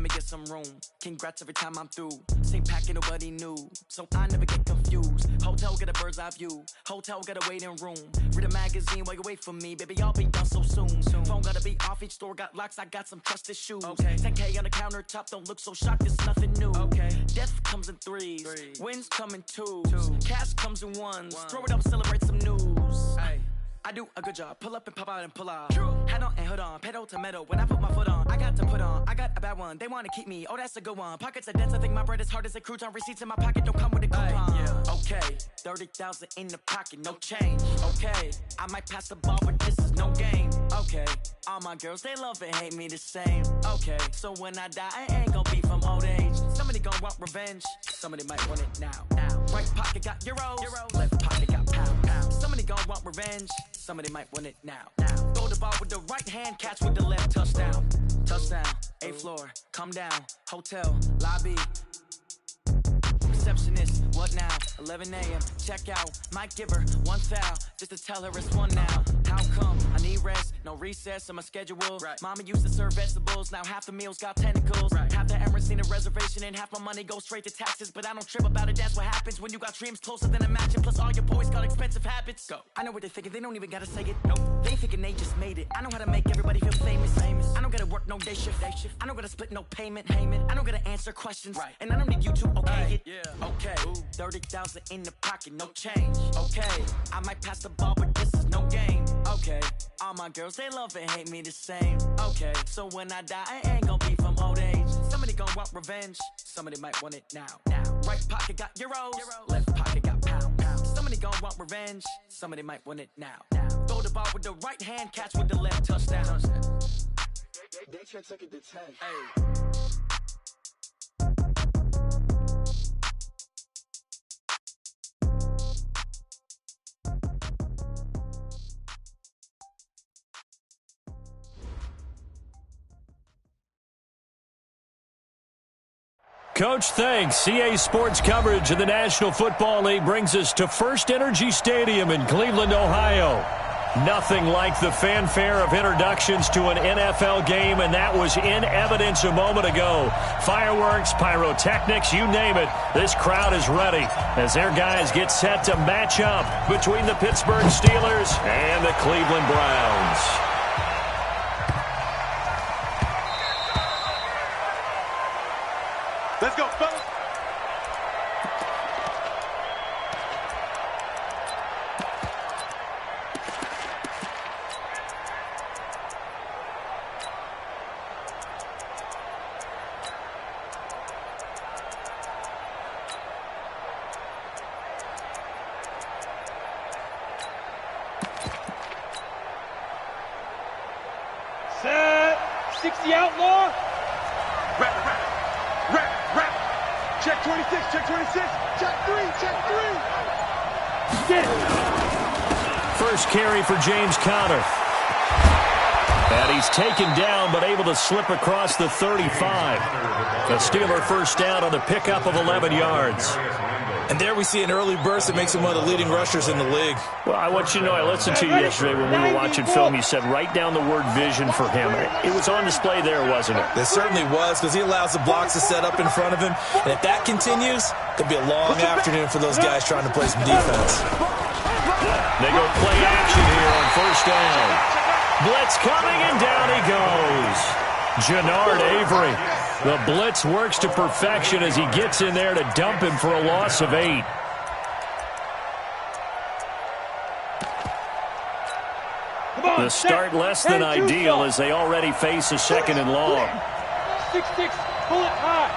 let me get some room. Congrats every time I'm through. Same packet, nobody knew, so I never get confused. Hotel got a bird's eye view. Hotel got a waiting room. Read a magazine while you wait for me, baby. I'll be done so soon. Phone gotta be off. Each store got locks. I got some trusted shoes. 10K on the countertop. Don't look so shocked. It's nothing new. Death comes in threes. Wins come in twos. Cash comes in ones. Throw it up, celebrate some news. I do a good job. Pull up and pop out and pull out. Head on and hood on. Pedal to metal. When I put my foot on, I got to put on. I got a bad one. They want to keep me. Oh, that's a good one. Pockets are dense. I think my bread is hard as a crouton. Receipts in my pocket don't come with a coupon. Okay, 30,000 in the pocket, no change. Okay, I might pass the ball, but this is no game. Okay, all my girls, they love and hate me the same. Okay, so when I die, I ain't gonna be from old age. Somebody gon' want revenge. Somebody might want it now. Right pocket got euros. Left pocket got pound. Somebody gon' want revenge. Somebody might want it now. Throw the ball with the right hand, catch with the left. Touchdown. Touchdown. 8th floor. Come down. Hotel. Lobby. Receptionist, what now? 11 a.m. Check out. Might give her one foul just to tell her it's one now. How come? I need rest, no recess in my schedule. Mama used to serve vegetables, now half the meals got tentacles. Half the Emirates need a reservation and half my money goes straight to taxes. But I don't trip about it, that's what happens when you got dreams closer than a matching. Plus all your boys got expensive habits. Go. I know what they're thinking, they don't even gotta say it. Nope. They thinking they just made it. I know how to make everybody feel famous. I don't gotta work no day shift. I don't gotta split no payment. I don't gotta answer questions. And I don't need you to okay it. Okay, 30,000 in the pocket, no change. Okay, I might pass the ball, but this is no game. Okay, all my girls, they love and hate me the same. Okay, so when I die, I ain't gonna be from old age. Somebody gon' want revenge. Somebody might want it now. Right pocket got euros. Left pocket got pound. Somebody gon' want revenge. Somebody might want it now. Throw the ball with the right hand, catch with the left. Touchdown. They check second to 10. Coach, thanks. CA Sports coverage of the National Football League brings us to First Energy Stadium in Cleveland, Ohio. Nothing like the fanfare of introductions to an NFL game, and that was in evidence a moment ago. Fireworks, pyrotechnics, you name it. This crowd is ready as their guys get set to match up between the Pittsburgh Steelers and the Cleveland Browns. Let's go, fellas. Set. 60 outlaw. Check 26, check 26, check 3, check 3. Get it. First carry for James Conner. And he's taken down but able to slip across the 35. A Steeler first down on the pickup of 11 yards. And there we see an early burst that makes him one of the leading rushers in the league. Well, I want you to know, I listened to you yesterday when we were watching film. You said write down the word vision for him. It was on display there, wasn't it? It certainly was, because he allows the blocks to set up in front of him. And if that continues, it'll be a long afternoon for those guys trying to play some defense. They go play action here on first down. Blitz coming, and down he goes. Jannard Avery. The blitz works to perfection as he gets in there to dump him for a loss of 8. The start less than ideal as they already face a second and long. 6-6, pull it high.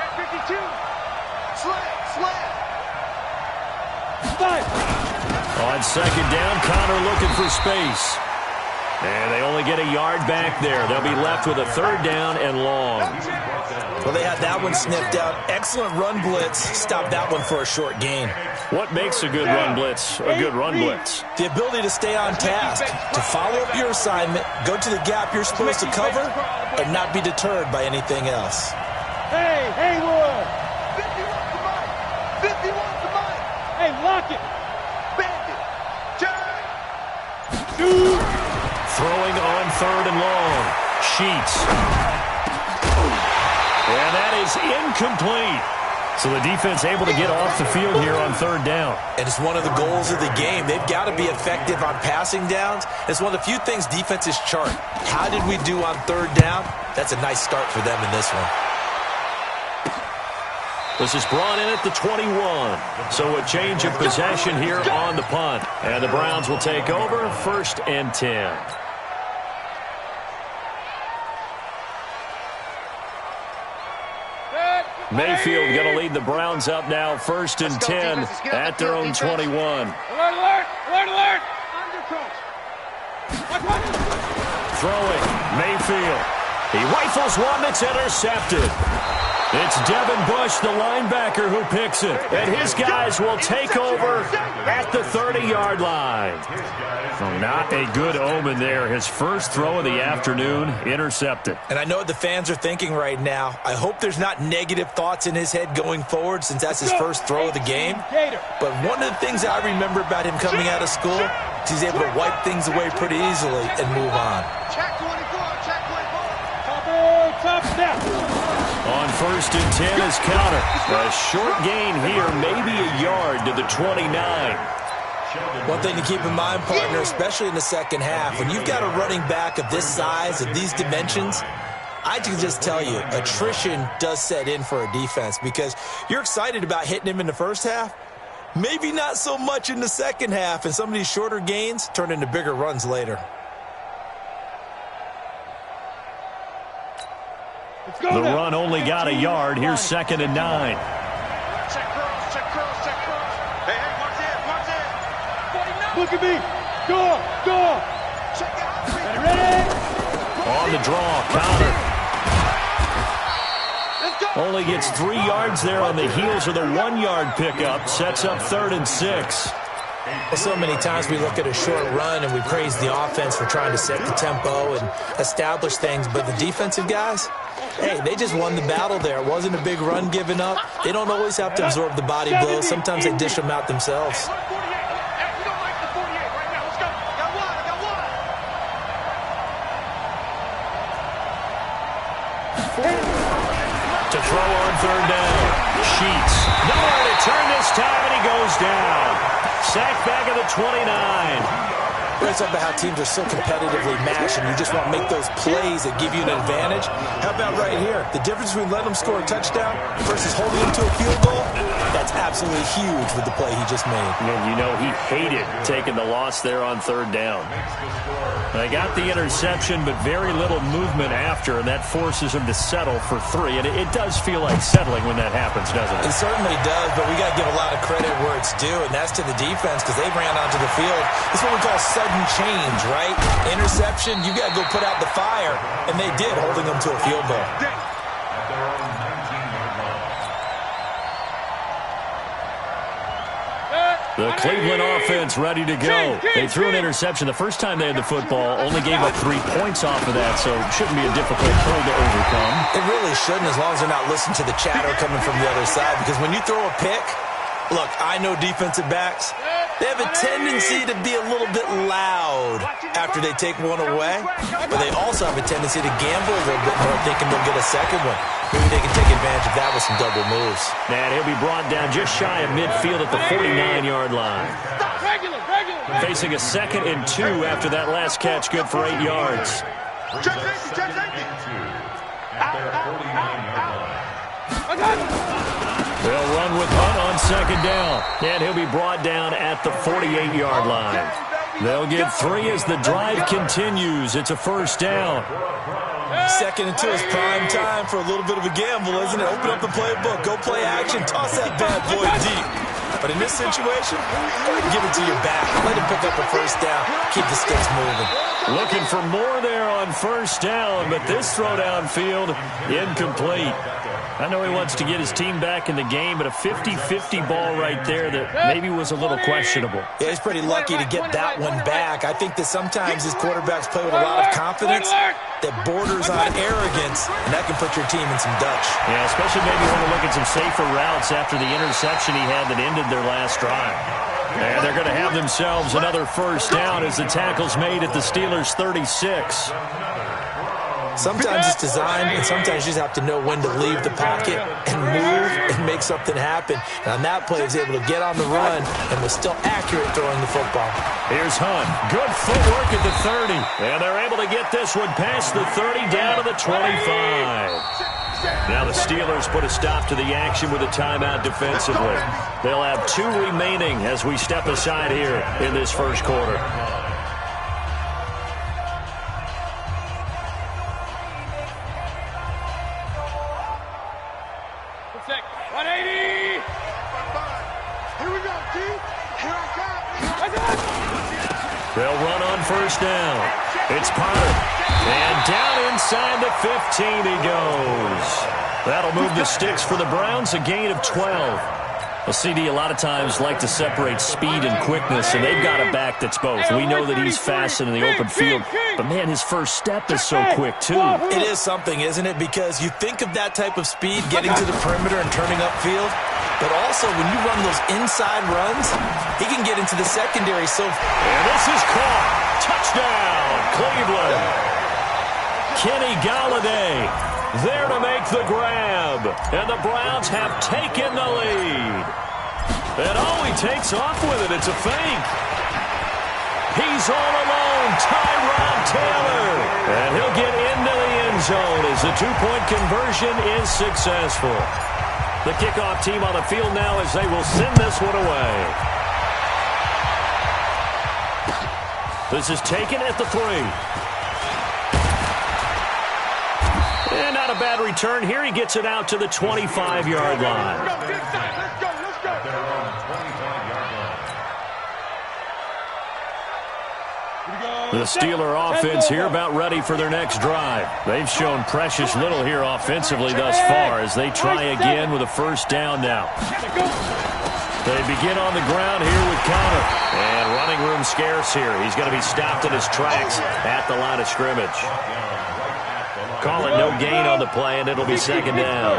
Check 52. Slam. On second down, Conner looking for space. And they only get a yard back there. They'll be left with a third down and long. Well, they had that one sniffed out. Excellent run blitz. Stopped that one for a short gain. What makes a good run blitz a good run blitz? The ability to stay on task, to follow up your assignment, go to the gap you're supposed to cover, and not be deterred by anything else. Hey, Haywood. 50 wants the mic. 50 wants the mic. Hey, lock it. Bandit. Turn. Dude. Throwing on third and long. Sheets. is incomplete. So the defense able to get off the field here on third down. And it's one of the goals of the game. They've got to be effective on passing downs. It's one of the few things defenses chart. How did we do on third down? That's a nice start for them in this one. This is brought in at the 21. So a change of possession here on the punt. And the Browns will take over 1st and 10. Mayfield going to lead the Browns up now, 1st and 10 at their own 21. Alert, alert, alert, alert. Throwing, Mayfield. He rifles one that's intercepted. It's Devin Bush, the linebacker, who picks it. And his guys will take over at the 30-yard line. So not a good omen there. His first throw of the afternoon, intercepted. And I know what the fans are thinking right now. I hope there's not negative thoughts in his head going forward since that's his first throw of the game. But one of the things I remember about him coming out of school is he's able to wipe things away pretty easily and move on. Check 24, check 24. Top step. On 1st and 10 is counter. A short gain here, maybe a yard to the 29. One thing to keep in mind, partner, especially in the second half, when you've got a running back of this size, of these dimensions, I can just tell you, attrition does set in for a defense because you're excited about hitting him in the first half, maybe not so much in the second half, and some of these shorter gains turn into bigger runs later. The run only got a yard. Here's 2nd and 9. Check curls, check curls, check curls. Hey, hey, march in, march in. Look at me. Go. Check it out. Ready? On the draw, counter. Let's go. Only gets 3 yards there on the heels of the 1-yard pickup. Sets up 3rd and 6. Well, so many times we look at a short run and we praise the offense for trying to set the tempo and establish things, but the defensive guys, hey, they just won the battle there. It wasn't a big run given up. They don't always have to absorb the body blows. Sometimes they dish them out themselves. Hey, we don't like the 48 right now. Let's go. Got one. To throw on 3rd down. Sheets. Nowhere to turn this time, and he goes down. Sacked back at the 29. Brings up about how teams are so competitively matched and you just want to make those plays that give you an advantage. How about right here? The difference between letting them score a touchdown versus holding them to a field goal, that's absolutely huge with the play he just made. And you know he hated taking the loss there on 3rd down. They got the interception, but very little movement after, and that forces him to settle for 3. And it does feel like settling when that happens, doesn't it? It certainly does, but we got to give a lot of credit where it's due, and that's to the defense because they ran onto the field. This is what we call sudden change, right? Interception, you got to go put out the fire, and they did, holding them to a field goal. The Cleveland offense ready to go. They threw an interception the first time they had the football, only gave up 3 points off of that, so it shouldn't be a difficult hurdle to overcome. It really shouldn't, as long as they're not listening to the chatter coming from the other side, because when you throw a pick, look, I know defensive backs, they have a tendency to be a little bit loud after they take one away, but they also have a tendency to gamble a little bit more thinking they'll get a second one. Maybe they can take advantage of that with some double moves. And he'll be brought down just shy of midfield at the 49-yard line. Regular. Facing a 2nd and 2 after that last catch, good for 8 yards. Check safety, check safety. They'll run with Hunt on 2nd down, and he'll be brought down at the 48-yard line. They'll get 3 as the drive continues. It's a 1st down. 2nd and 2 is prime time for a little bit of a gamble, isn't it? Open up the playbook, go play action, toss that bad boy deep. But in this situation, go ahead and give it to your back. Let him pick up a 1st down. Keep the sticks moving. Looking for more there on 1st down, but this throw downfield, incomplete. I know he wants to get his team back in the game, but a 50-50 ball right there that maybe was a little questionable. Yeah, he's pretty lucky to get that one back. I think that sometimes his quarterbacks play with a lot of confidence that borders on arrogance, and that can put your team in some Dutch. Yeah, especially maybe want to look at some safer routes after the interception he had that ended their last drive. And they're going to have themselves another 1st down as the tackle's made at the Steelers' 36. Sometimes it's designed, and sometimes you just have to know when to leave the pocket and move and make something happen. And on that play, he was able to get on the run and was still accurate throwing the football. Here's Hunt. Good footwork at the 30. And they're able to get this one past the 30 down to the 25. Now the Steelers put a stop to the action with a timeout defensively. They'll have 2 remaining as we step aside here in this first quarter. They'll run on first down. It's Potter. And down inside the 15 he goes. That'll move the sticks for the Browns, a gain of 12. Well, CD a lot of times like to separate speed and quickness, and they've got a back that's both. We know that he's fast in the open field, but, man, his first step is so quick, too. It is something, isn't it? Because you think of that type of speed getting to the perimeter and turning upfield, but also when you run those inside runs, he can get into the secondary. And this is caught. Touchdown, Cleveland. Kenny Golladay there to make the grab. And the Browns have taken the lead. And he takes off with it. It's a fake. He's all alone, Tyrod Taylor. And he'll get into the end zone as the 2-point conversion is successful. The kickoff team on the field now as they will send this one away. This is taken at the 3. And not a bad return here. He gets it out to the 25-yard line. The Steeler offense here about ready for their next drive. They've shown precious little here offensively thus far as they try again with a first down now. They begin on the ground here with Conner. And running room scarce here. He's going to be stopped in his tracks at the line of scrimmage. Call it no gain on the play, and it'll be second down.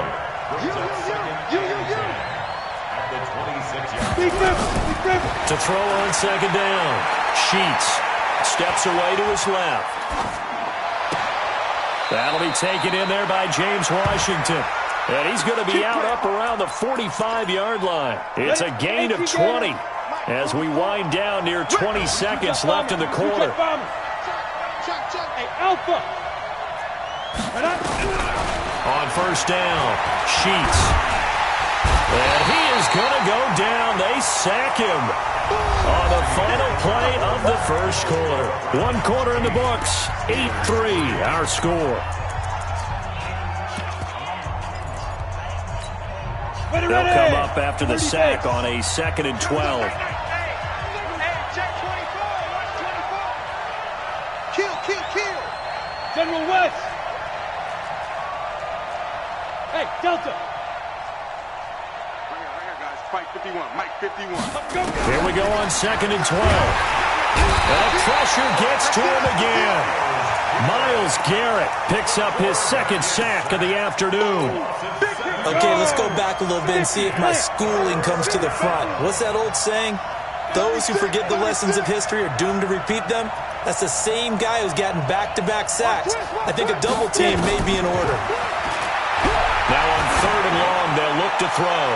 To throw on second down. Sheets steps away to his left. That'll be taken in there by James Washington. And he's going to be out up around the 45-yard line. It's a gain of 20 as we wind down near 20 seconds left in the quarter. On first down, Sheets. And he is going to go down. They sack him on the final play of the first quarter. 1 quarter in the books. 8-3, our score. They'll come up after the sack on a 2nd and 12. Kill. General West. Hey, Delta. Right here, guys. Mike 51. Mike 51. Here we go on 2nd and 12. And pressure gets to him again. Myles Garrett picks up his 2nd sack of the afternoon. Okay, let's go back a little bit and see if my schooling comes to the front. What's that old saying? Those who forget the lessons of history are doomed to repeat them. That's the same guy who's gotten back-to-back sacks. I think a double team may be in order. Now on 3rd and long, they'll look to throw.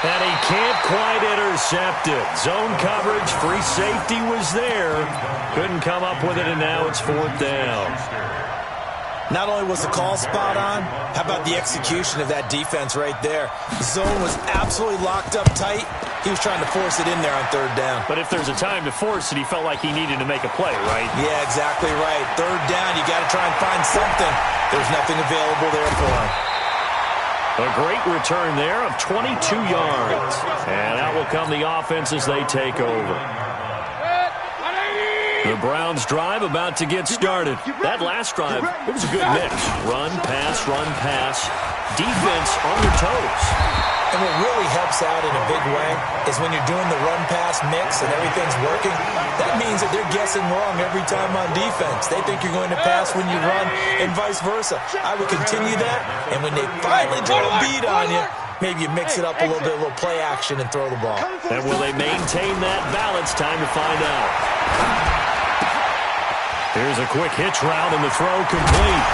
And he can't quite intercept it. Zone coverage, free safety was there. Couldn't come up with it, and now it's 4th down. Not only was the call spot on, how about the execution of that defense right there? The zone was absolutely locked up tight. He was trying to force it in there on 3rd down. But if there's a time to force it, he felt like he needed to make a play, right? Yeah, exactly right. 3rd down, you got to try and find something. There's nothing available there for him. A great return there of 22 yards. And out will come the offense as they take over. The Browns drive about to get started. That last drive, it was a good mix. Run, pass, defense on your toes. And what really helps out in a big way is when you're doing the run-pass mix and everything's working, that means that they're guessing wrong every time on defense. They think you're going to pass when you run and vice versa. I would continue that, and when they finally draw a beat on you, maybe you mix it up a little bit, a little play action, and throw the ball. And will they maintain that balance? Time to find out. Here's a quick hitch route, and the throw complete.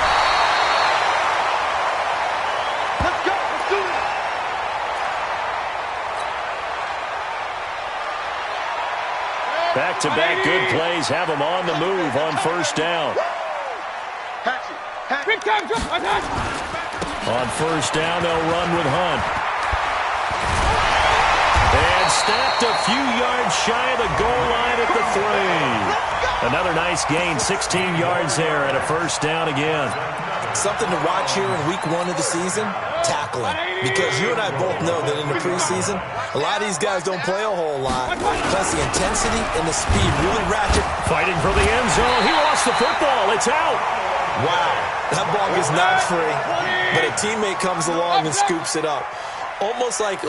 Let's go. Let's do it. Back-to-back good plays have them on the move on first down. Big time drop. On first down, they'll run with Hunt. And snapped a few yards shy of the goal line at the 3. Another nice gain, 16 yards there, and a first down again. Something to watch here in week 1 of the season, tackling. Because you and I both know that in the preseason, a lot of these guys don't play a whole lot. Plus the intensity and the speed really ratchet. Fighting for the end zone. He lost the football. It's out. Wow, that ball is not free, but a teammate comes along and scoops it up. It's almost like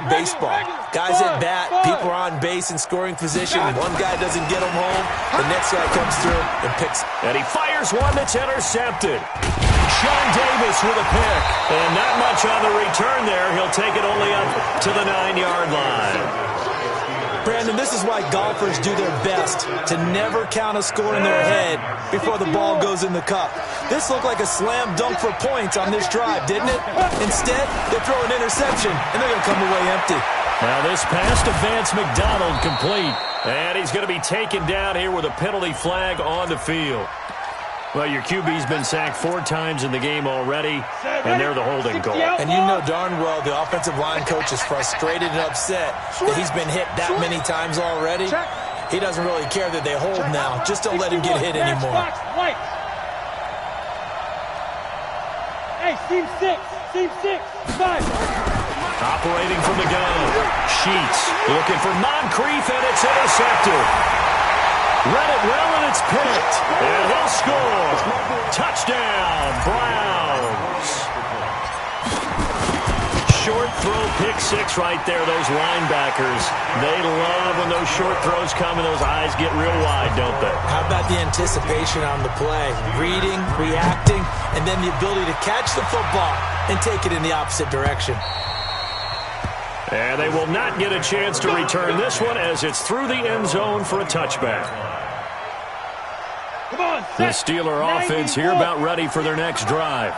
baseball. Guys at bat, people are on base in scoring position. One guy doesn't get them home. The next guy comes through and picks. And he fires one that's intercepted. Sean Davis with a pick. And not much on the return there. He'll take it only up to the 9-yard line. Brandon, this is why golfers do their best to never count a score in their head before the ball goes in the cup. This looked like a slam dunk for points on this drive, didn't it? Instead, they throw an interception, and they're going to come away empty. Now this pass to Vance McDonald complete. And he's going to be taken down here with a penalty flag on the field. Well, your QB's been sacked 4 times in the game already, and they're the holding call. And you know darn well the offensive line coach is frustrated and upset that he's been hit that many times already. He doesn't really care that they hold now. Just don't let him get hit anymore. Hey, seam 6, 5. Operating from the gun. Sheets looking for Moncrief, and it's intercepted. Read it well, and it's picked. And he'll score. Touchdown, Browns. Short throw, pick 6 right there. Those linebackers, they love when those short throws come and those eyes get real wide, don't they? How about the anticipation on the play? Reading, reacting, and then the ability to catch the football and take it in the opposite direction. And they will not get a chance to return this one as it's through the end zone for a touchback. Come on, The Steeler offense here about ready for their next drive.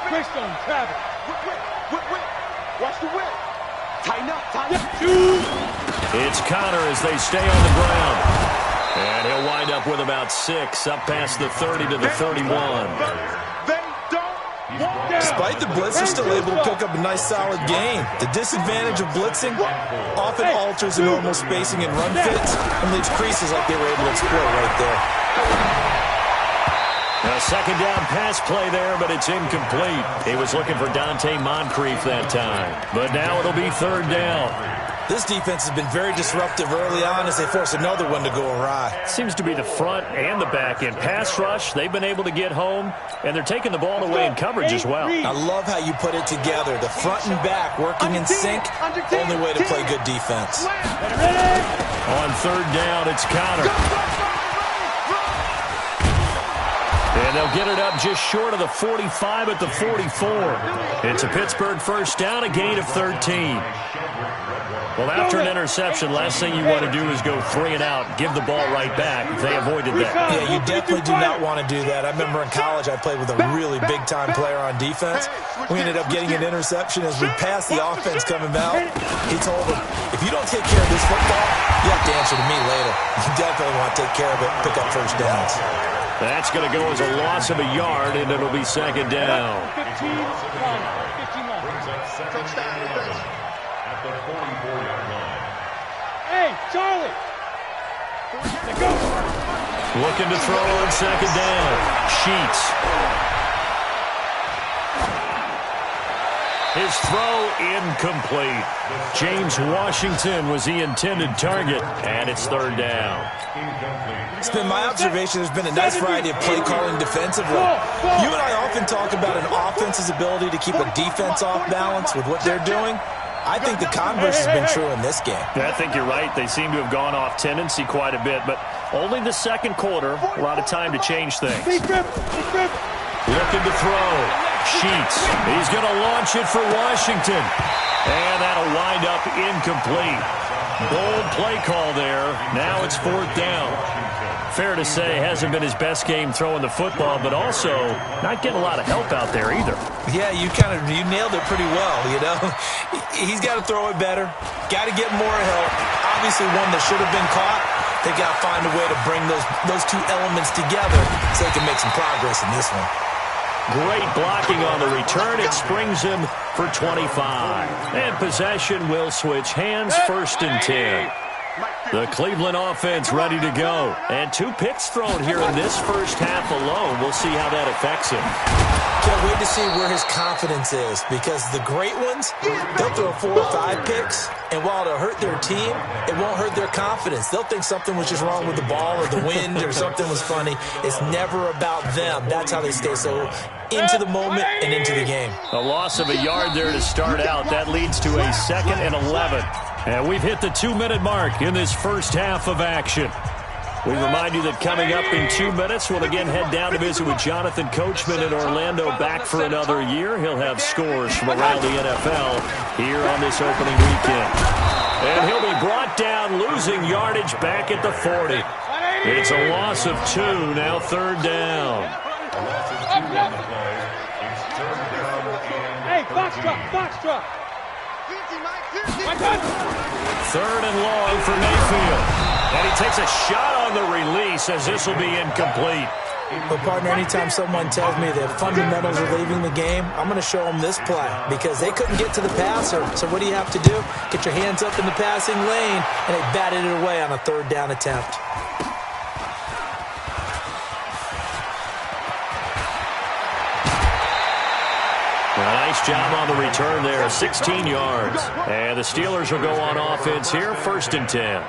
Push on, Travis. Watch the whip. Tighten up, tighten up. It's Connor as they stay on the ground. And he'll wind up with about 6 up past the 30 to the 31. Despite the blitz, they're still able to pick up a nice solid gain. The disadvantage of blitzing often alters the normal spacing and run fits and leaves creases like they were able to exploit right there. A second down pass play there, but it's incomplete. He was looking for Dante Moncrief that time. But now it'll be 3rd down. This defense has been very disruptive early on as they force another one to go awry. Seems to be the front and the back end. Pass rush, they've been able to get home, and they're taking the ball away in coverage as well. I love how you put it together. The front and back working in sync, only way to play good defense. On 3rd down, it's Connor. And they'll get it up just short of the 45 at the 44. It's a Pittsburgh first down, a gain of 13. Well, after an interception, last thing you want to do is go 3 and out, give the ball right back. They avoided that. Yeah, you definitely do not want to do that. I remember in college I played with a really big-time player on defense. We ended up getting an interception as we passed the offense coming out. He told him, if you don't take care of this football, you have to answer to me later. You definitely want to take care of it, pick up first downs. That's going to go as a loss of a yard, and it'll be 2nd down. 15 At the 44-yard line. Hey, Charlie. Let's go. Looking to throw on 2nd down. Sheets. His throw incomplete. James Washington was the intended target, and it's 3rd down. It's been my observation there's been a nice variety of play calling defensively. You and I often talk about an offense's ability to keep a defense off balance with what they're doing. I think the converse has been true in this game. I think you're right. They seem to have gone off tendency quite a bit, but only the 2nd quarter, a lot of time to change things. Looking to throw. Sheets. He's going to launch it for Washington. And that'll wind up incomplete. Bold play call there. Now it's 4th down. Fair to say, hasn't been his best game throwing the football, but also not getting a lot of help out there either. Yeah, you nailed it pretty well, you know. He's got to throw it better. Got to get more help. Obviously one that should have been caught. They got to find a way to bring those two elements together so they can make some progress in this one. Great blocking on the return. It springs him for 25. And possession will switch hands, 1st and 10. The Cleveland offense ready to go. And 2 picks thrown here in this first half alone. We'll see how that affects him. Can't wait to see where his confidence is, because the great ones, they'll throw 4 or 5 picks, and while it'll hurt their team, it won't hurt their confidence. They'll think something was just wrong with the ball or the wind or something was funny. It's never about them. That's how they stay so into the moment and into the game. A loss of a yard there to start out. That leads to a 2nd and 11. And we've hit the 2-minute mark in this first half of action. We remind you that coming up in 2 minutes, we'll again head down to visit with Jonathan Coachman in Orlando, back for another year. He'll have scores from around the NFL here on this opening weekend. And he'll be brought down, losing yardage back at the 40. It's a loss of 2, now 3rd down. Hey, box drop. 3rd and long for Mayfield. And he takes a shot on the release, as this will be incomplete. But, partner, anytime someone tells me that fundamentals are leaving the game, I'm going to show them this play, because they couldn't get to the passer. So what do you have to do? Get your hands up in the passing lane, and they batted it away on a 3rd down attempt. Nice job on the return there, 16 yards. And the Steelers will go on offense here, 1st and 10.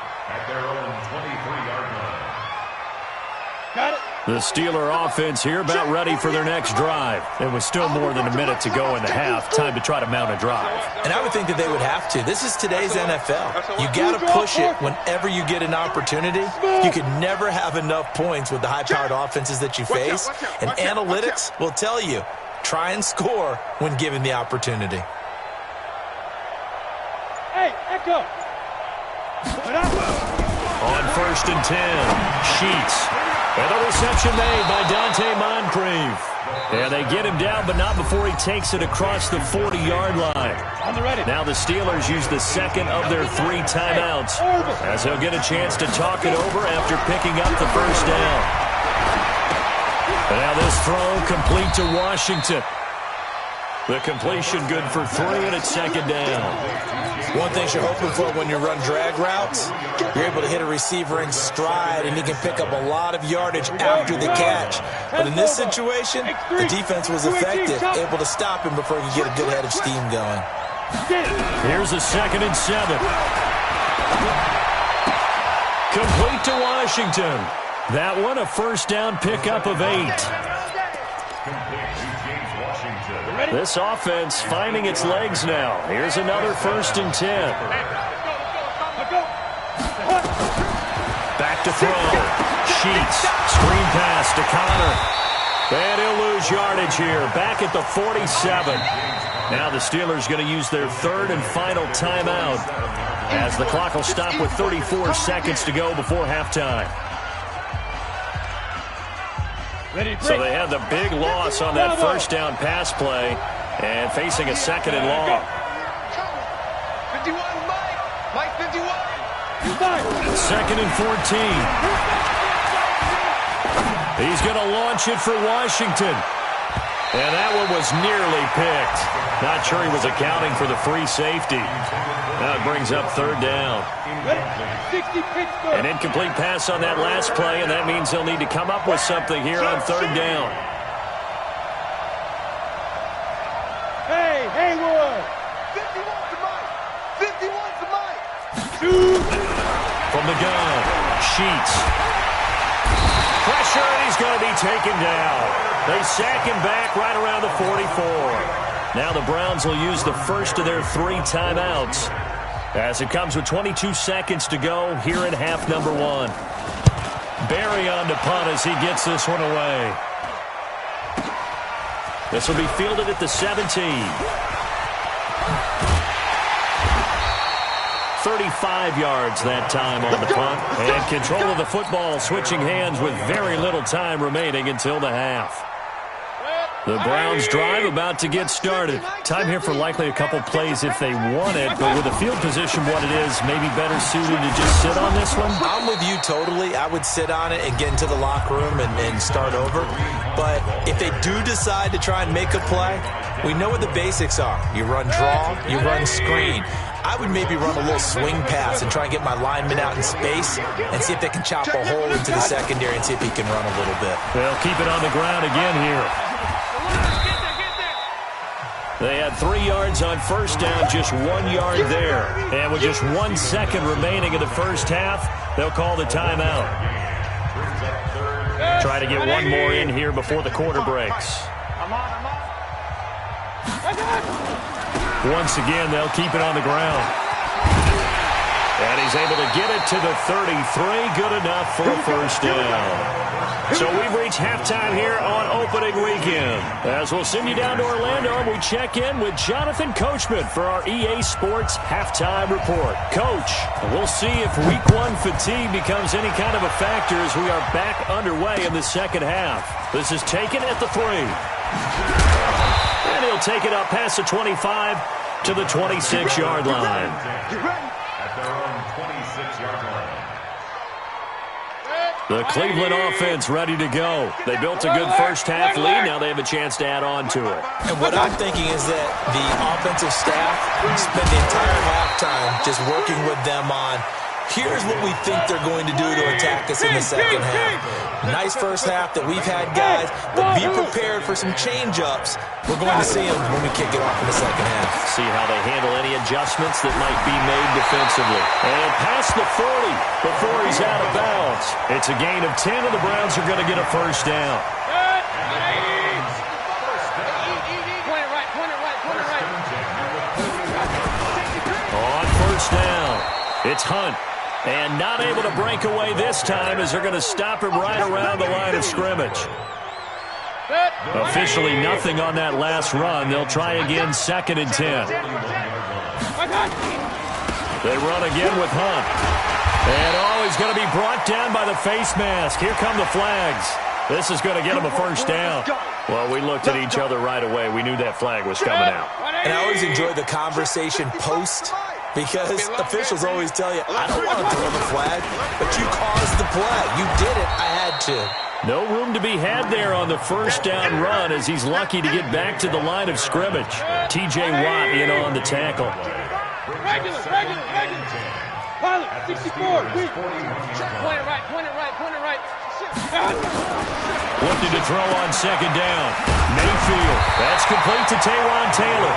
Got it. The Steeler offense here about ready for their next drive. And with still more than a minute to go in the half, time to try to mount a drive. And I would think that they would have to. This is today's NFL. You got to push it whenever you get an opportunity. You can never have enough points with the high-powered offenses that you face. And analytics will tell you, try and score when given the opportunity. Hey, Echo. On 1st and 10, Sheets. And the reception made by Dante Moncrief. And they get him down, but not before he takes it across the 40-yard line. On the ready. Now the Steelers use the 2nd of their 3 timeouts, as they'll get a chance to talk it over after picking up the 1st down. And now this throw complete to Washington. The completion good for 3, and it's 2nd down. One thing you're hoping for when you run drag routes, you're able to hit a receiver in stride, and he can pick up a lot of yardage after the catch. But in this situation, the defense was effective, able to stop him before he could get a good head of steam going. Here's a 2nd and 7. Complete to Washington. That one, a 1st down pickup of 8. This offense finding its legs now. Here's another 1st and 10. Back to throw. Sheets. Screen pass to Connor. And he'll lose yardage here. Back at the 47. Now the Steelers going to use their 3rd and final timeout, as the clock will stop with 34 seconds to go before halftime. So they had the big loss on that 1st down pass play, and facing a 2nd and long. 51, Mike 51. 2nd and 14. He's going to launch it for Washington. And that one was nearly picked. Not sure he was accounting for the free safety. Now it brings up 3rd down. An incomplete pass on that last play, and that means they'll need to come up with something here on 3rd down. Hey, Haywood. 51 to Mike. 51 to Mike. From the gun, Sheets. Pressure, and he's going to be taken down. They sack him back right around the 44. Now the Browns will use the 1st of their 3 timeouts, as it comes with 22 seconds to go here in half number 1. Barry on to punt as he gets this one away. This will be fielded at the 17. 35 yards that time on the punt. And control of the football switching hands with very little time remaining until the half. The Browns drive about to get started. Time here for likely a couple plays if they want it, but with the field position what it is, maybe better suited to just sit on this one? I'm with you totally. I would sit on it and get into the locker room and start over. But if they do decide to try and make a play, we know what the basics are. You run draw, you run screen. I would maybe run a little swing pass and try and get my lineman out in space and see if they can chop a hole into the secondary and see if he can run a little bit. They'll keep it on the ground again here. They had 3 yards on first down, just 1 yard there. And with just 1 second remaining in the first half, they'll call the timeout. Try to get one more in here before the quarter breaks. Once again, they'll keep it on the ground. And he's able to get it to the 33. Good enough for a first down. So we've reached halftime here on opening weekend. As we'll send you down to Orlando, and we check in with Jonathan Coachman for our EA Sports Halftime Report. Coach, we'll see if Week 1 fatigue becomes any kind of a factor as we are back underway in the second half. This is taken at the 3. And he'll take it up past the 25 to the 26-yard line. At their own 26-yard line. The Cleveland offense ready to go. They built a good first-half lead. Now they have a chance to add on to it. And what I'm thinking is that the offensive staff spent the entire halftime just working with them on, here's what we think they're going to do to attack us in the second half. Nice first half that we've had, guys, but be prepared for some change-ups. We're going to see them when we kick it off in the second half. See how they handle any adjustments that might be made defensively. And past the 40 before he's out of bounds. It's a gain of 10, and the Browns are going to get a first down. On first down, it's Hunt. And not able to break away this time as they're going to stop him right around the line of scrimmage. Officially nothing on that last run. They'll try again, 2nd and 10. They run again with Hunt. And he's going to be brought down by the face mask. Here come the flags. This is going to get him a first down. Well, we looked at each other right away. We knew that flag was coming out. And I always enjoy the conversation post, because officials always tell you, I don't want to throw the flag, but you caused the play. You did it. I had to. No room to be had there on the first down run as he's lucky to get back to the line of scrimmage. T.J. Watt in on the tackle. Regular. Pilot, 64. Point it right. Looking to throw on second down. Mayfield. That's complete to Taywan Taylor.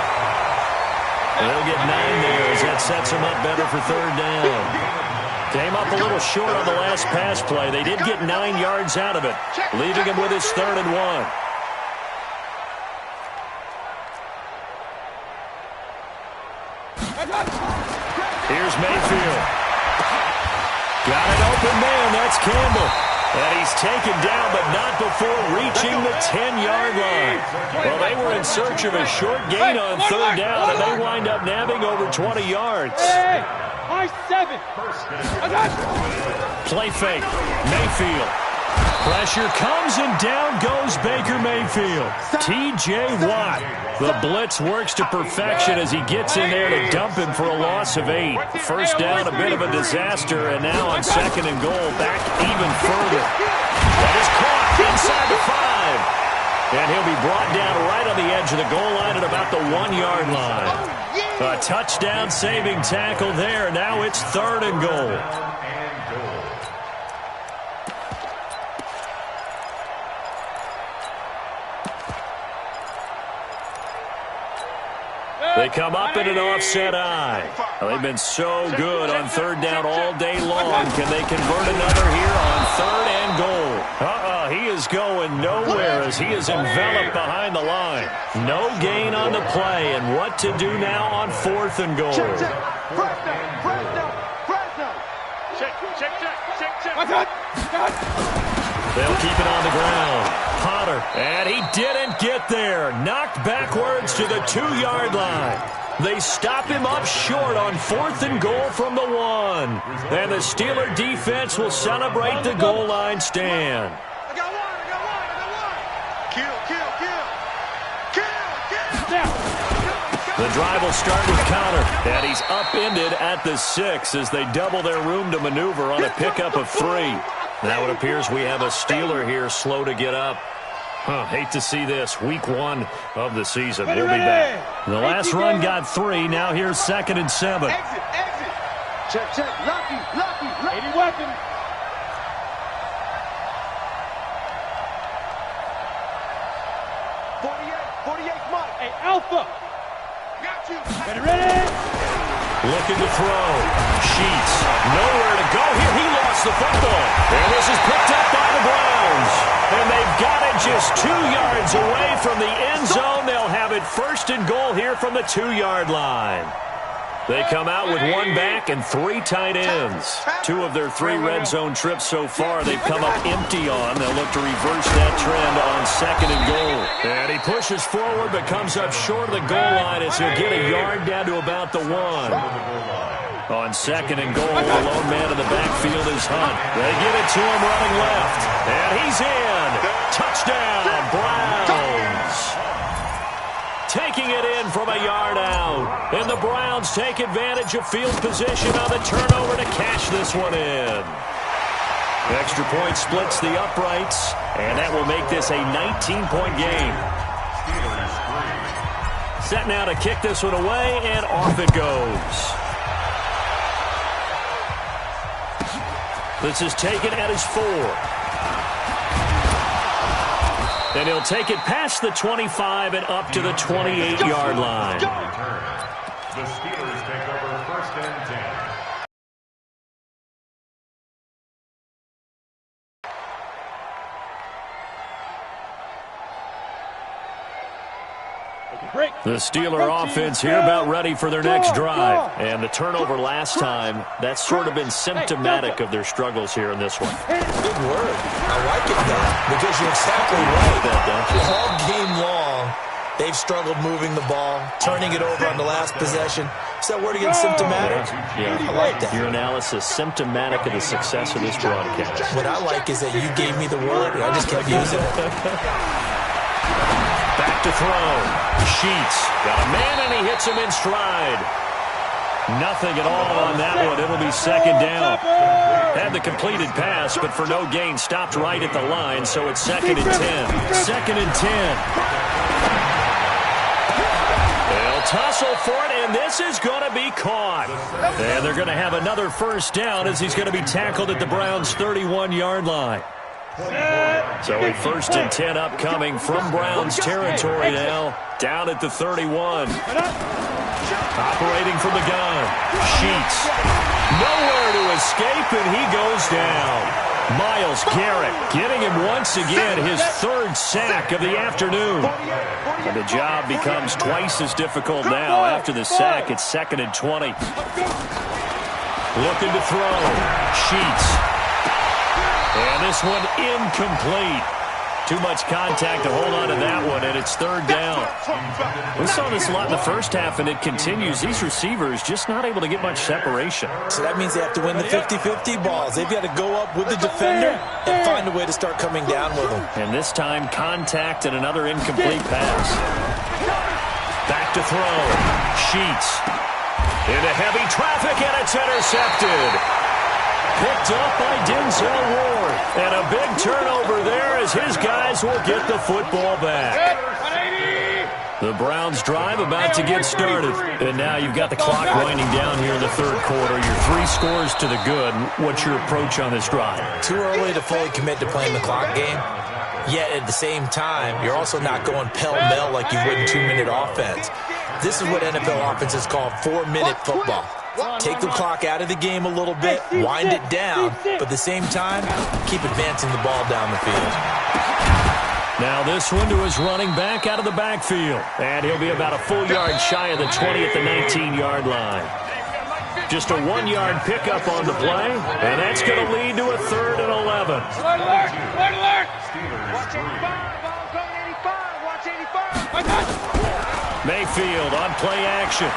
They'll get 9 there as that sets him up better for third down. Came up a little short on the last pass play. They did get 9 yards out of it, leaving him with his 3rd and 1. Here's Mayfield. Got an open man. That's Campbell. And he's taken down, but not before reaching the 10-yard line. Well, they were in search of a short gain on third down, and they wind up nabbing over 20 yards. High 7. Play fake. Mayfield. Pressure comes, and down goes Baker Mayfield. T.J. Watt. The blitz works to perfection as he gets in there to dump him for a loss of 8. First down, a bit of a disaster, and now on 2nd and goal, back even further. That is caught inside the 5. And he'll be brought down right on the edge of the goal line at about the 1-yard line. A touchdown-saving tackle there. Now it's 3rd and goal. They come up in an offset eye. Well, they've been so good on third down all day long. Can they convert another here on 3rd and goal? He is going nowhere as he is enveloped behind the line. No gain on the play, and what to do now on 4th and goal? They'll keep it on the ground. Potter, and he didn't get there. Knocked backwards to the 2-yard line. They stop him up short on 4th and goal from the 1. And the Steeler defense will celebrate the goal line stand. I got one. Kill. The drive will start with counter, and he's upended at the 6 as they double their room to maneuver on a pickup of 3. Now it appears we have a Steeler here slow to get up. Hate to see this. Week 1 of the season. We'll be back. The last run got 3. Now here's 2nd and 7. Exit. Check. Lucky. 80 weapons. Mike. Hey, Alpha. Got you. Ready? Looking to throw. Sheets. Nowhere to go here. He lost the football. And this is picked up by the Browns. And they've got it just 2 yards away from the end zone. They'll have it 1st and goal here from the 2-yard line. They come out with 1 back and 3 tight ends. 2 of their 3 red zone trips so far they've come up empty on. They'll look to reverse that trend on 2nd and goal. And he pushes forward but comes up short of the goal line as he'll get a yard down to about the 1. On 2nd and goal, the lone man in the backfield is Hunt. They give it to him running left. And he's in. Touchdown, Browns. Taking it in from a yard out. And the Browns take advantage of field position on the turnover to cash this one in. Extra point splits the uprights, and that will make this a 19-point game. Set now to kick this one away, and off it goes. This is taken at his 4. And he'll take it past the 25 and up to the 28-yard line. The Steelers take over 1st and 10. The Steeler offense here about ready for their next drive. And the turnover last time, that's sort of been symptomatic of their struggles here in this one. Good word. I like it, though, because you're exactly right. All game long, they've struggled moving the ball, turning it over on the last possession. Is that word again, symptomatic? Yeah, I like that. Your analysis, symptomatic of the success of this broadcast. What I like is that you gave me the word, and I just kept using it. Back to throw. Sheets. Got a man, and he hits him in stride. Nothing at all on that one. It'll be 2nd down. Had the completed pass, but for no gain, stopped right at the line, so it's 2nd and 10. 2nd and 10. They'll tussle for it, and this is going to be caught. And they're going to have another 1st down as he's going to be tackled at the Browns' 31-yard line. So a 1st and 10 upcoming from Browns territory now, down at the 31. Operating from the gun. Sheets. Nowhere to escape, and he goes down. Myles Garrett getting him once again, his 3rd sack of the afternoon. And the job becomes twice as difficult now. After the sack, it's 2nd and 20. Looking to throw. Sheets. And this one incomplete. Too much contact to hold on to that one, and it's 3rd down. We saw this a lot in the first half, and it continues. These receivers just not able to get much separation. So that means they have to win the 50-50 balls. They've got to go up with the defender and find a way to start coming down with them. And this time, contact and another incomplete pass. Back to throw. Sheets. Into heavy traffic, and it's intercepted. Picked up by Denzel Ward. And a big turnover there as his guys will get the football back. The Browns drive about to get started. And now you've got the clock winding down here in the 3rd quarter. You're 3 scores to the good. What's your approach on this drive? Too early to fully commit to playing the clock game. Yet at the same time, you're also not going pell-mell like you would in 2-minute offense. This is what NFL offenses call 4-minute football. Take the clock out of the game a little bit, wind it down, but at the same time, keep advancing the ball down the field. Now this one to his running back out of the backfield. And he'll be about a full yard shy of the 20 at the 19-yard line. Just a 1-yard pickup on the play, and that's going to lead to a 3rd and 11. Alert! Watch 85, ball going 85, watch 85. Mayfield on play action.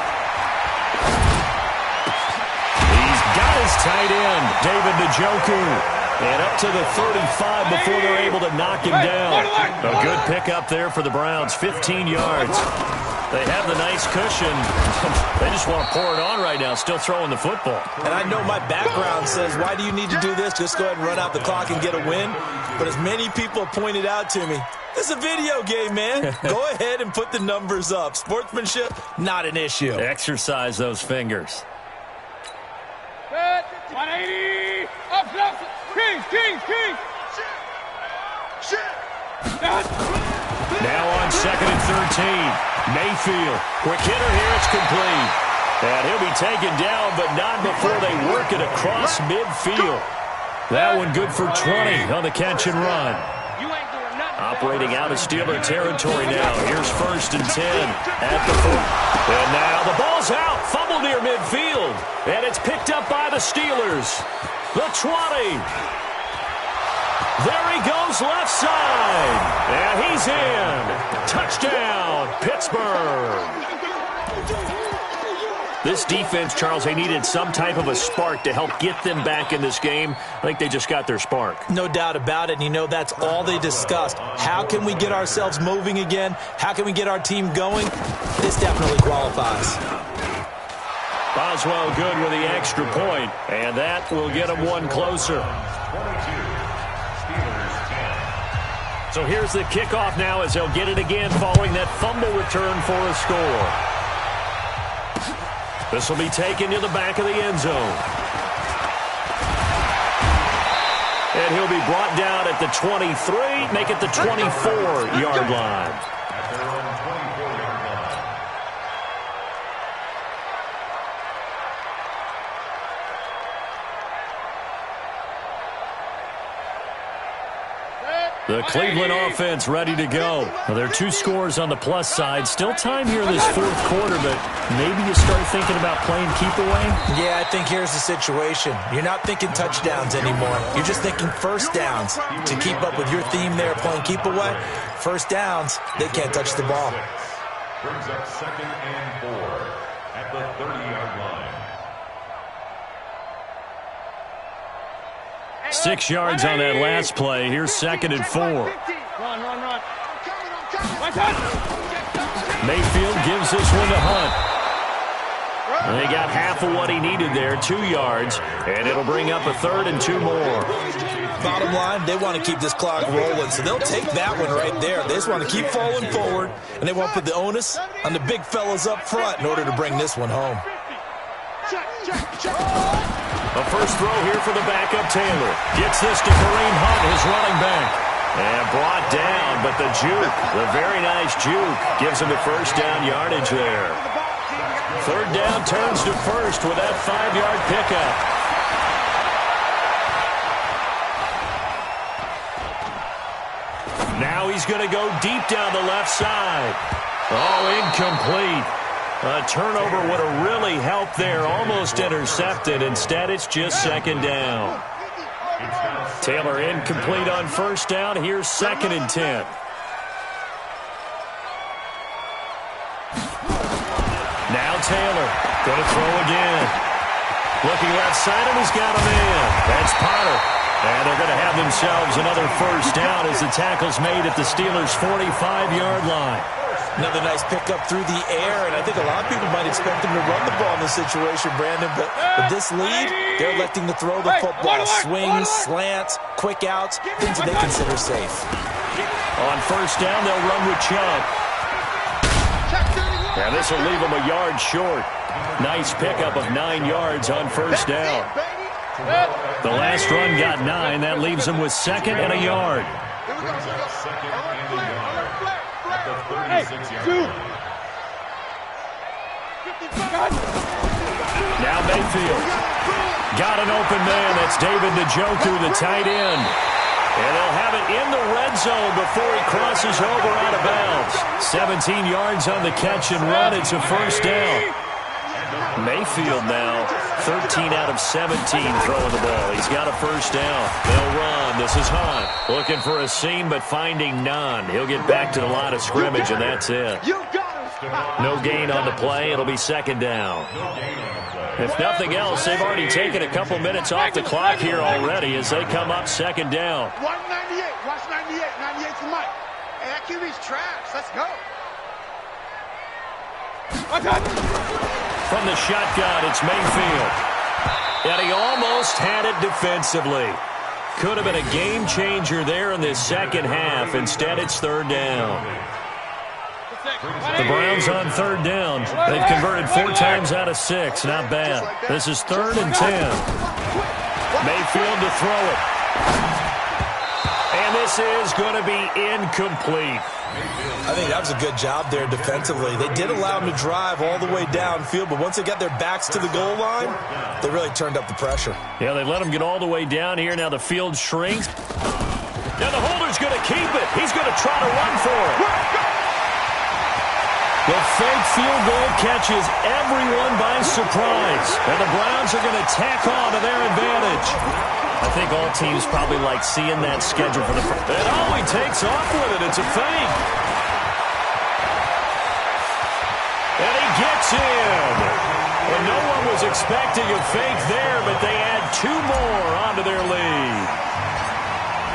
He's got his tight end, David Njoku. And up to the 35 before they're able to knock him down. A good pickup there for the Browns, 15 yards. They have the nice cushion. They just want to pour it on right now, still throwing the football. And I know my background says, why do you need to do this? Just go ahead and run out the clock and get a win. But as many people pointed out to me, this is a video game, man. Go ahead and put the numbers up. Sportsmanship, not an issue. Exercise those fingers. 180. Up. Kings. Now on 2nd and 13. Mayfield. Quick hitter here. It's complete. And he'll be taken down, but not before they work it across midfield. That one good for 20 on the catch and run. Operating out of Steeler territory now. Here's 1st and 10 at the 4. And now the ball's out. Fumble near midfield. And it's picked up by the Steelers. The 20. There he goes left side. And he's in. Touchdown, Pittsburgh. This defense, Charles, they needed some type of a spark to help get them back in this game. I think they just got their spark. No doubt about it. And you know, that's all they discussed. How can we get ourselves moving again? How can we get our team going? This definitely qualifies. Boswell good with the extra point, and that will get them one closer. 22. Steelers 10. So here's the kickoff now as they'll get it again following that fumble return for a score. This will be taken to the back of the end zone. And he'll be brought down at the 23, make it the 24-yard line. At their own 24-yard line. The Cleveland offense ready to go. Well, there are 2 scores on the plus side. Still time here in this 4th quarter, but maybe you start thinking about playing keep away? Yeah, I think here's the situation. You're not thinking touchdowns anymore. You're just thinking first downs. To keep up with your theme there, playing keep away, first downs, they can't touch the ball. Brings up 2nd and 4 at the 30-yard line. 6 yards on that last play. Here's 2nd and 4. Run. Mayfield gives this one to Hunt. And they got half of what he needed there, 2 yards, and it'll bring up a 3rd and 2 more. Bottom line, they want to keep this clock rolling, so they'll take that one right there. They just want to keep falling forward, and they want to put the onus on the big fellas up front in order to bring this one home. A first throw here for the backup Taylor. Gets this to Kareem Hunt, his running back. And brought down, but the juke, the very nice juke, gives him the first down yardage there. 3rd down turns to 1st with that 5-yard pickup. Now he's going to go deep down the left side. Oh, incomplete. A turnover would have really helped there. Almost intercepted. Instead, it's just 2nd down. Taylor incomplete on 1st down. Here's 2nd and 10. Now Taylor going to throw again. Looking left side, and he's got him in. That's Potter. And they're going to have themselves another first down as the tackle's made at the Steelers' 45-yard line. Another nice pickup through the air, and I think a lot of people might expect them to run the ball in this situation, Brandon, but with this lead, they're electing to throw the football. Swings, slants, quick outs, things that they consider safe. On 1st down, they'll run with Chubb. And this will leave them a yard short. Nice pickup of 9 yards on 1st down. The last run got 9. That leaves them with 2nd and a yard. Now Mayfield. Got an open man. That's David Njoku, the tight end. And they'll have it in the red zone before he crosses over out of bounds. 17 yards on the catch and run. It's a first down. Mayfield now 13 out of 17 throwing the ball. He's got a first down. They'll run. This is Hunt. Looking for a seam, but finding none. He'll get back to the line of scrimmage, and that's it. No gain on the play. It'll be second down. If nothing else, they've already taken a couple minutes off the clock here already as they come up second down. 198. Watch 98. 98 to Mike. Hey, that QB's trash. Let's go. From the shotgun, it's Mayfield. And he almost had it defensively. Could have been a game changer there in this second half. Instead, it's third down. The Browns on third down. They've converted 4 times out of 6. Not bad. This is 3rd and 10. Mayfield to throw it. And this is going to be incomplete. I think that was a good job there defensively. They did allow them to drive all the way downfield, but once they got their backs to the goal line, they really turned up the pressure. Yeah, they let them get all the way down here. Now the field shrinks. Now the holder's going to keep it. He's going to try to run for it. The fake field goal catches everyone by surprise. And the Browns are going to tack on to their advantage. I think all teams probably like seeing that schedule for the first. And he takes off with it. It's a fake. And he gets in. And no one was expecting a fake there, but they add 2 more onto their lead.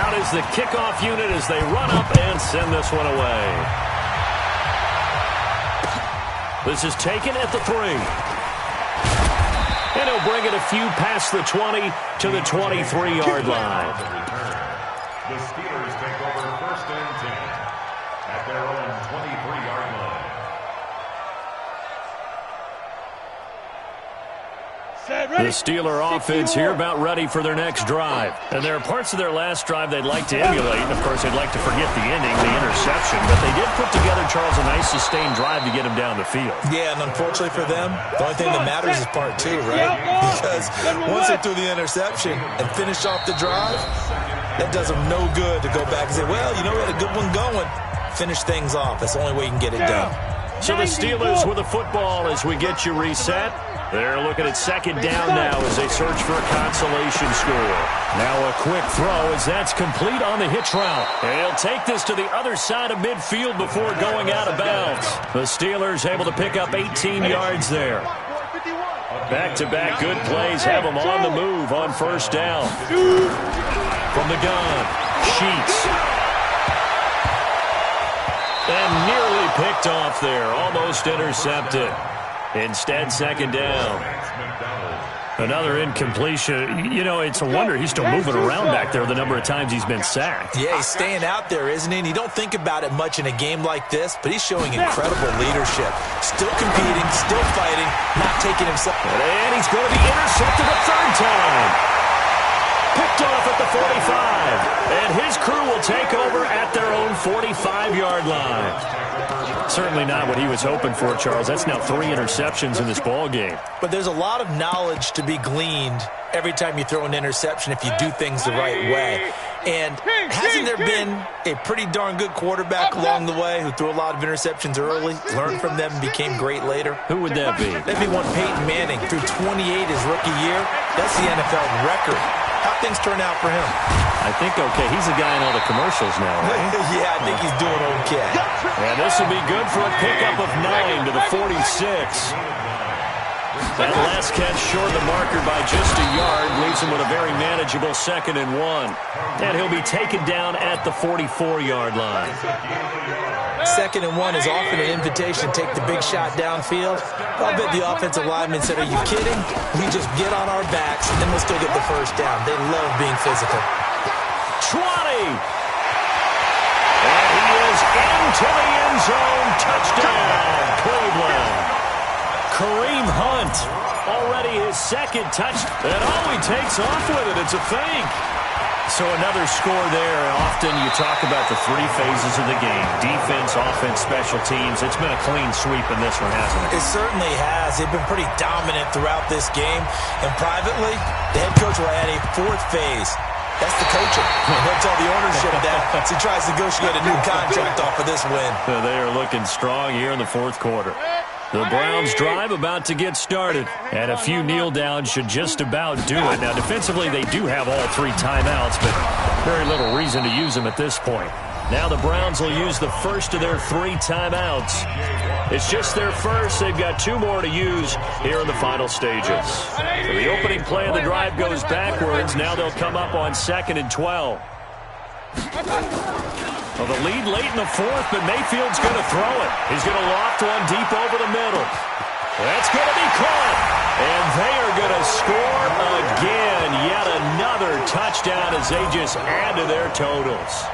Out is the kickoff unit as they run up and send this one away. This is taken at the 3. And he'll bring it a few past the 20 to the 23-yard line. The Steelers take over 1st and 10 at their own 23-yard line. The Steeler offense here about ready for their next drive. And there are parts of their last drive they'd like to emulate. Of course, they'd like to forget the ending, the interception. But they did put together, Charles, a nice sustained drive to get him down the field. Yeah, and unfortunately for them, the only thing that matters is part 2, right? Because once they threw the interception and finished off the drive, that does them no good to go back and say, well, you know, we had a good one going. Finish things off. That's the only way you can get it done. So the Steelers with the football as we get you reset. They're looking at second down now as they search for a consolation score. Now a quick throw as that's complete on the hitch route. And he'll take this to the other side of midfield before going out of bounds. The Steelers able to pick up 18 yards there. Back-to-back good plays have them on the move on first down. From the gun, Sheets. And nearly picked off there, almost intercepted. Instead, second down. Another incompletion. You know, it's a wonder he's still moving around back there the number of times he's been sacked. Yeah, he's staying out there, isn't he? And you don't think about it much in a game like this, but he's showing incredible leadership. Still competing, still fighting, not taking himself. And he's going to be intercepted a 3rd time. Picked off at the 45. And his crew will take over at their own 45-yard line. Certainly not what he was hoping for, Charles. That's now 3 interceptions in this ball game. But there's a lot of knowledge to be gleaned every time you throw an interception if you do things the right way. And hasn't there been a pretty darn good quarterback along the way who threw a lot of interceptions early, learned from them, and became great later? Who would that be? That'd be one Peyton Manning. Threw 28 his rookie year. That's the NFL record. How things turn out for him? I think okay. He's the guy in all the commercials now, right? Yeah, I think he's doing okay. And this will be good for a pickup of 9 to the 46. That last catch short of the marker by just a yard leaves him with a very manageable 2nd and 1. And he'll be taken down at the 44-yard line. 2nd and 1 is often an invitation to take the big shot downfield. I'll bet the offensive lineman said, are you kidding? We just get on our backs, and then we'll still get the first down. They love being physical. 20! And he is into the end zone. Touchdown, Cleveland. Kareem Hunt, already his 2nd touchdown. And he takes off with it. It's a fake. So another score there. Often you talk about the 3 phases of the game. Defense, offense, special teams. It's been a clean sweep in this one, hasn't it? It certainly has. They've been pretty dominant throughout this game. And privately, the head coach will add a 4th phase. That's the coaching. And he'll tell the ownership that as he tries to negotiate a new contract off of this win. They are looking strong here in the 4th quarter. The Browns drive about to get started, and a few kneel downs should just about do it. Now, defensively, they do have all 3 timeouts, but very little reason to use them at this point. Now the Browns will use the first of their 3 timeouts. It's just their first. They've got 2 more to use here in the final stages. So the opening play of the drive goes backwards. Now they'll come up on 2nd and 12. Well, the lead late in the 4th, but Mayfield's going to throw it. He's going to loft one deep over the middle. That's going to be caught. And they are going to score again. Yet another touchdown as they just add to their totals.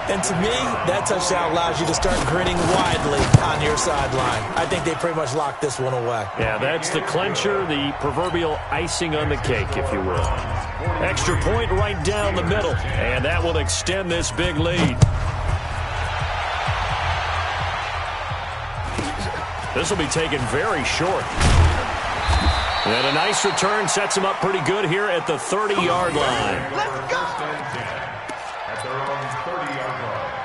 And to me, that touchdown allows you to start grinning widely on your sideline. I think they pretty much locked this one away. Yeah, that's the clincher, the proverbial icing on the cake, if you will. Extra point right down the middle, and that will extend this big lead. This will be taken very short. And a nice return sets him up pretty good here at the 30-yard line. Let's go! At their own 30-yard line.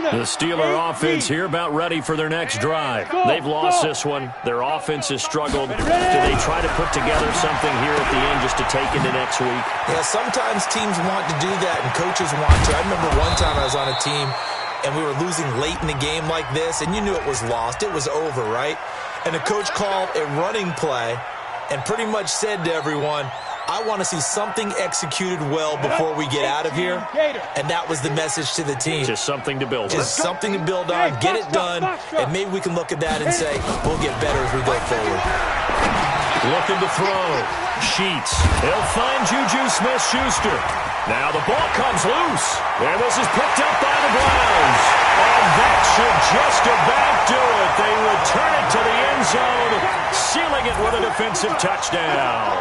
The Steeler offense here about ready for their next drive. They've lost this one. Their offense has struggled. Do they try to put together something here at the end just to take into next week? Yeah, sometimes teams want to do that and coaches want to. I remember one time I was on a team and we were losing late in the game like this, and you knew it was lost. It was over, right? And the coach called a running play and pretty much said to everyone, I want to see something executed well before we get out of here. And that was the message to the team. Just something to build on. Just something to build on, get it done, and maybe we can look at that and say, we'll get better as we go forward. Looking to throw. Sheets. He'll find Juju Smith-Schuster. Now the ball comes loose. And this is picked up by the Browns. And that should just about do it. They return it to the end zone, sealing it with a defensive touchdown.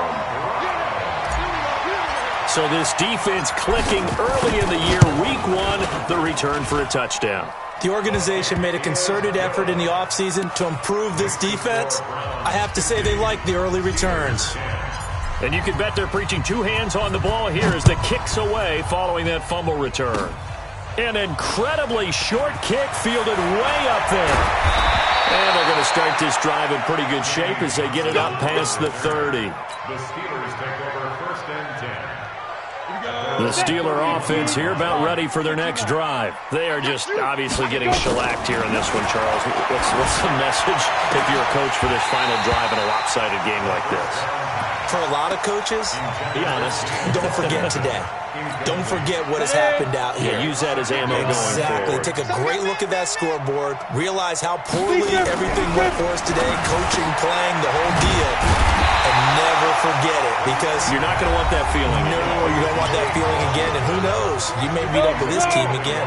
So this defense clicking early in the year, week 1, the return for a touchdown. The organization made a concerted effort in the offseason to improve this defense. I have to say they like the early returns. And you can bet they're preaching 2 hands on the ball here as the kick's away following that fumble return. An incredibly short kick fielded way up there. And they're going to start this drive in pretty good shape as they get it up past the 30. The Steelers take over 1st and 10. The Steeler offense here about ready for their next drive. They are just obviously getting shellacked here in this one, Charles. What's the message if you're a coach for this final drive in a lopsided game like this? For a lot of coaches, be honest. Don't forget today. Don't forget what has happened out here. Yeah, use that as ammo going Exactly. forward. Take a great look at that scoreboard. Realize how poorly everything went for us today. Coaching, playing, the whole deal. And never forget it, because you're not going to want that feeling. No, you don't want that feeling again. And who knows? You may meet up with this team again.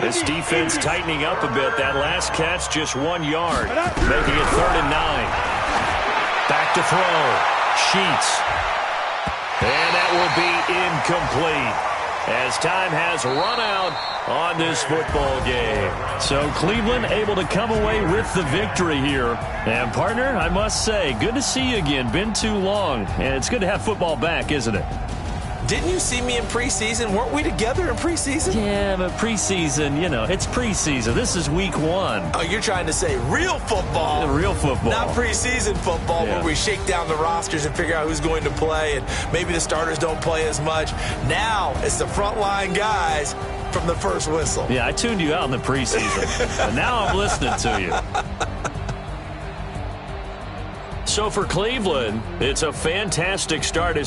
This defense tightening up a bit. That last catch just 1 yard, making it 3rd and 9. Back to throw. Sheets. And that will be incomplete as time has run out on this football game. So Cleveland able to come away with the victory here. And partner, I must say, good to see you again. Been too long. And it's good to have football back, isn't it? Didn't you see me in preseason? Weren't we together in preseason? Yeah, but preseason, you know, it's preseason. This is week 1. Oh, you're trying to say real football. Real football. Not preseason football where we shake down the rosters and figure out who's going to play, and maybe the starters don't play as much. Now it's the frontline guys from the first whistle. Yeah, I tuned you out in the preseason. But now I'm listening to you. So for Cleveland, it's a fantastic start.